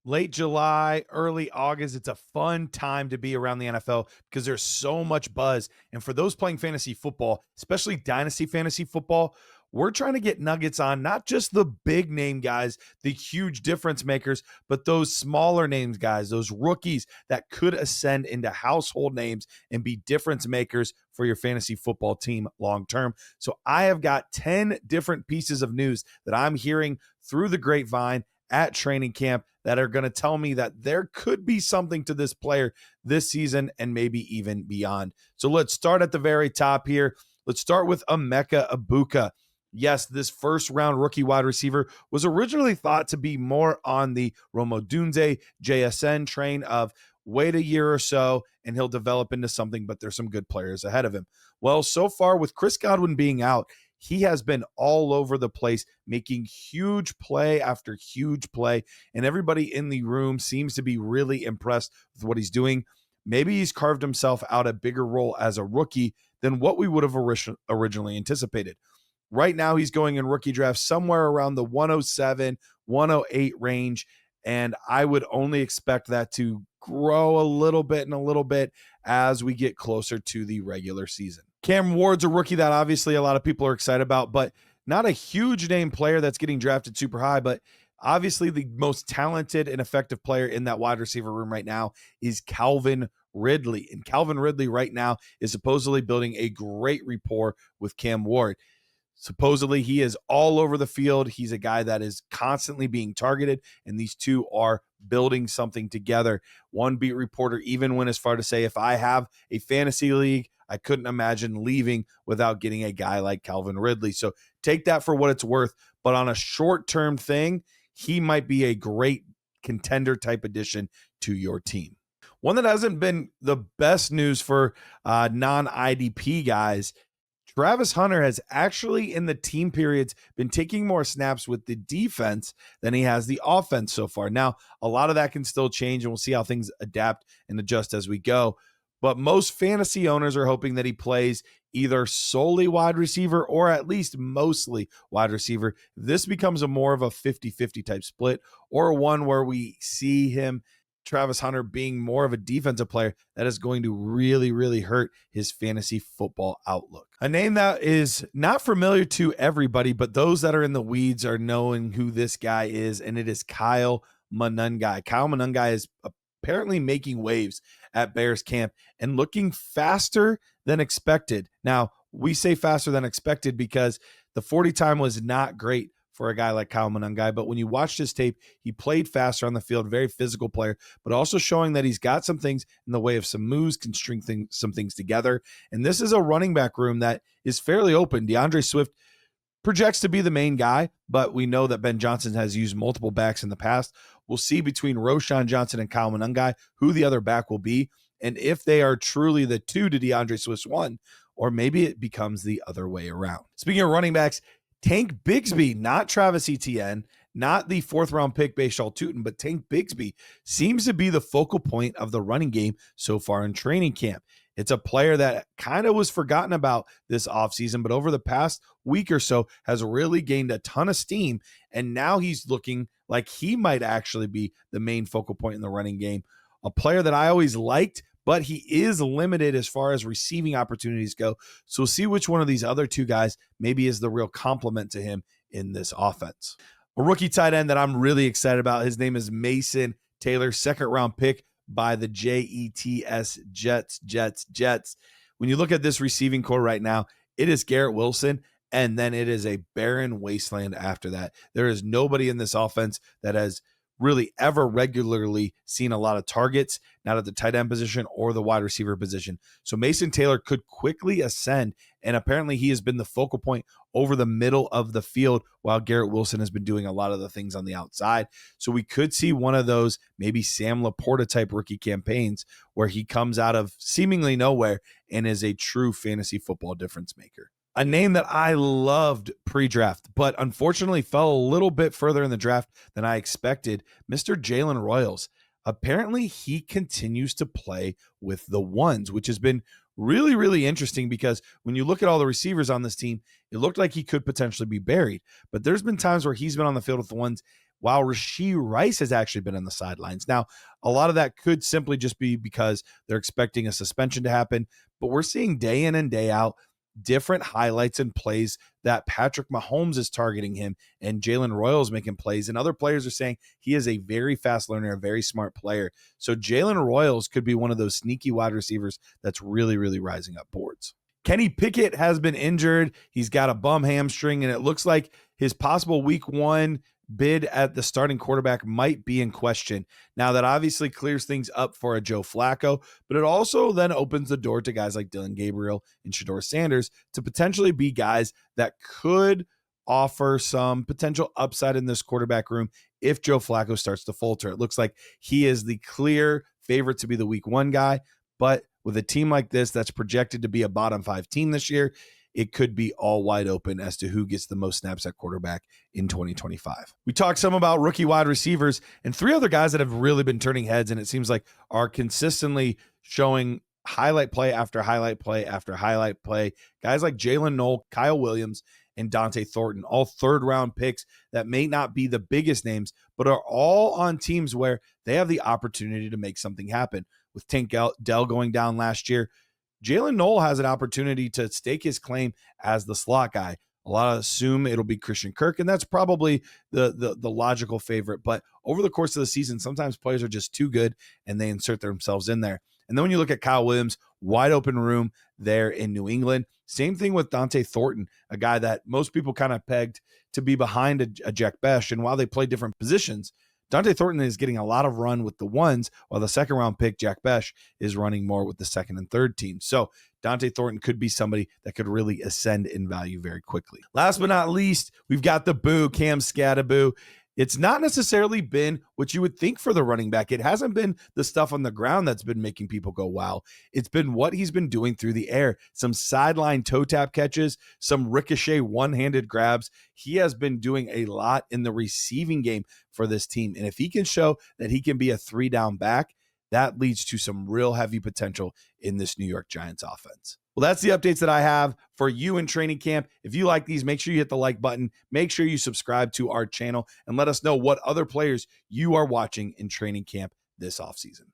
Late July, early August, it's a fun time to be around the NFL because there's so much buzz. And for those playing fantasy football, especially dynasty fantasy football, we're trying to get nuggets on not just the big name guys, the huge difference makers, but those smaller names guys, those rookies that could ascend into household names and be difference makers for your fantasy football team long term. So I have got 10 different pieces of news that I'm hearing through the grapevine at training camp that are going to tell me that there could be something to this player this season and maybe even beyond. So let's start at the very top here. Let's start with Emeka Egbuka. Yes, this first round rookie wide receiver was originally thought to be more on the Rome Odunze JSN train of wait a year or so and he'll develop into something, but there's some good players ahead of him. Well, so far with Chris Godwin being out, he has been all over the place, making huge play after huge play, and everybody in the room seems to be really impressed with what he's doing. Maybe he's carved himself out a bigger role as a rookie than what we would have originally anticipated. Right now, he's going in rookie drafts somewhere around the 107, 108 range, and I would only expect that to grow a little bit as we get closer to the regular season. Cam Ward's a rookie that obviously a lot of people are excited about, but not a huge name player that's getting drafted super high, but obviously the most talented and effective player in that wide receiver room right now is Calvin Ridley. And Calvin Ridley right now is supposedly building a great rapport with Cam Ward. Supposedly he is all over the field. He's a guy that is constantly being targeted, and these two are building something together. One beat reporter even went as far to say, if I have a fantasy league, I couldn't imagine leaving without getting a guy like Calvin Ridley. So take that for what it's worth. But on a short-term thing, he might be a great contender type addition to your team. One that hasn't been the best news for non-IDP guys, Travis Hunter has actually in the team periods been taking more snaps with the defense than he has the offense so far. Now, a lot of that can still change, and we'll see how things adapt and adjust as we go. But most fantasy owners are hoping that he plays either solely wide receiver or at least mostly wide receiver. This becomes a more of a 50-50 type split, or one where we see him, Travis Hunter, being more of a defensive player that is going to really, really hurt his fantasy football outlook. A name that is not familiar to everybody, but those that are in the weeds are knowing who this guy is, and it is Kyle Monangi. Kyle Monangi is apparently making waves at Bears camp and looking faster than expected. Now, we say faster than expected because the 40 time was not great for a guy like Kyle Monangi, but when you watched his tape, he played faster on the field, very physical player, but also showing that he's got some things in the way of some moves, can string some things together. And this is a running back room that is fairly open. DeAndre Swift projects to be the main guy, but we know that Ben Johnson has used multiple backs in the past. We'll see between Roschon Johnson and Kyle Monangi who the other back will be, and if they are truly the two to DeAndre Swift's one, or maybe it becomes the other way around. Speaking of running backs, Tank Bigsby, not Travis Etienne, not the fourth-round pick Bashal Tutin, but Tank Bigsby seems to be the focal point of the running game so far in training camp. It's a player that kind of was forgotten about this offseason, but over the past week or so has really gained a ton of steam, and now he's looking like he might actually be the main focal point in the running game. A player that I always liked, but he is limited as far as receiving opportunities go. So we'll see which one of these other two guys maybe is the real complement to him in this offense. A rookie tight end that I'm really excited about, his name is Mason Taylor, second-round pick by the Jets. When you look at this receiving core right now, it is Garrett Wilson, and then it is a barren wasteland after that. There is nobody in this offense that has really ever regularly seen a lot of targets, not at the tight end position or the wide receiver position. So Mason Taylor could quickly ascend, and apparently he has been the focal point over the middle of the field while Garrett Wilson has been doing a lot of the things on the outside. So we could see one of those maybe Sam Laporta type rookie campaigns where he comes out of seemingly nowhere and is a true fantasy football difference maker. A name that I loved pre-draft, but unfortunately fell a little bit further in the draft than I expected, Mr. Jalen Royals. Apparently, he continues to play with the ones, which has been really, really interesting because when you look at all the receivers on this team, it looked like he could potentially be buried. But there's been times where he's been on the field with the ones while Rashee Rice has actually been on the sidelines. Now, a lot of that could simply just be because they're expecting a suspension to happen, but we're seeing day in and day out different highlights and plays that Patrick Mahomes is targeting him and Jalen Royals making plays. And other players are saying he is a very fast learner, a very smart player. So Jalen Royals could be one of those sneaky wide receivers that's really, really rising up boards. Kenny Pickett has been injured. He's got a bum hamstring, and it looks like his possible week 1 bid at the starting quarterback might be in question. Now, that obviously clears things up for a Joe Flacco, but it also then opens the door to guys like Dylan Gabriel and Shedeur Sanders to potentially be guys that could offer some potential upside in this quarterback room if Joe Flacco starts to falter. It looks like he is the clear favorite to be the week 1 guy, but with a team like this that's projected to be a bottom 5 team this year, it could be all wide open as to who gets the most snaps at quarterback in 2025. We talked some about rookie wide receivers and 3 other guys that have really been turning heads, and it seems like are consistently showing highlight play after highlight play after highlight play. Guys like Jaylin Noel, Kyle Williams, and Dante Thornton, all third-round picks that may not be the biggest names, but are all on teams where they have the opportunity to make something happen. With Tank Dell going down last year, Jaylin Noel has an opportunity to stake his claim as the slot guy. A lot assume it'll be Christian Kirk, and that's probably the logical favorite. But over the course of the season, sometimes players are just too good, and they insert themselves in there. And then when you look at Kyle Williams, wide open room there in New England. Same thing with Dante Thornton, a guy that most people kind of pegged to be behind a Jack Besh. And while they play different positions, Dante Thornton is getting a lot of run with the ones, while the second-round pick, Jack Besh, is running more with the second and third team. So Dante Thornton could be somebody that could really ascend in value very quickly. Last but not least, we've got the Boo Cam Skattebo. It's not necessarily been what you would think for the running back. It hasn't been the stuff on the ground that's been making people go, wow. It's been what he's been doing through the air. Some sideline toe tap catches, some ricochet one-handed grabs. He has been doing a lot in the receiving game for this team. And if he can show that he can be a 3-down back, that leads to some real heavy potential in this New York Giants offense. Well, that's the updates that I have for you in training camp. If you like these, make sure you hit the like button. Make sure you subscribe to our channel and let us know what other players you are watching in training camp this offseason.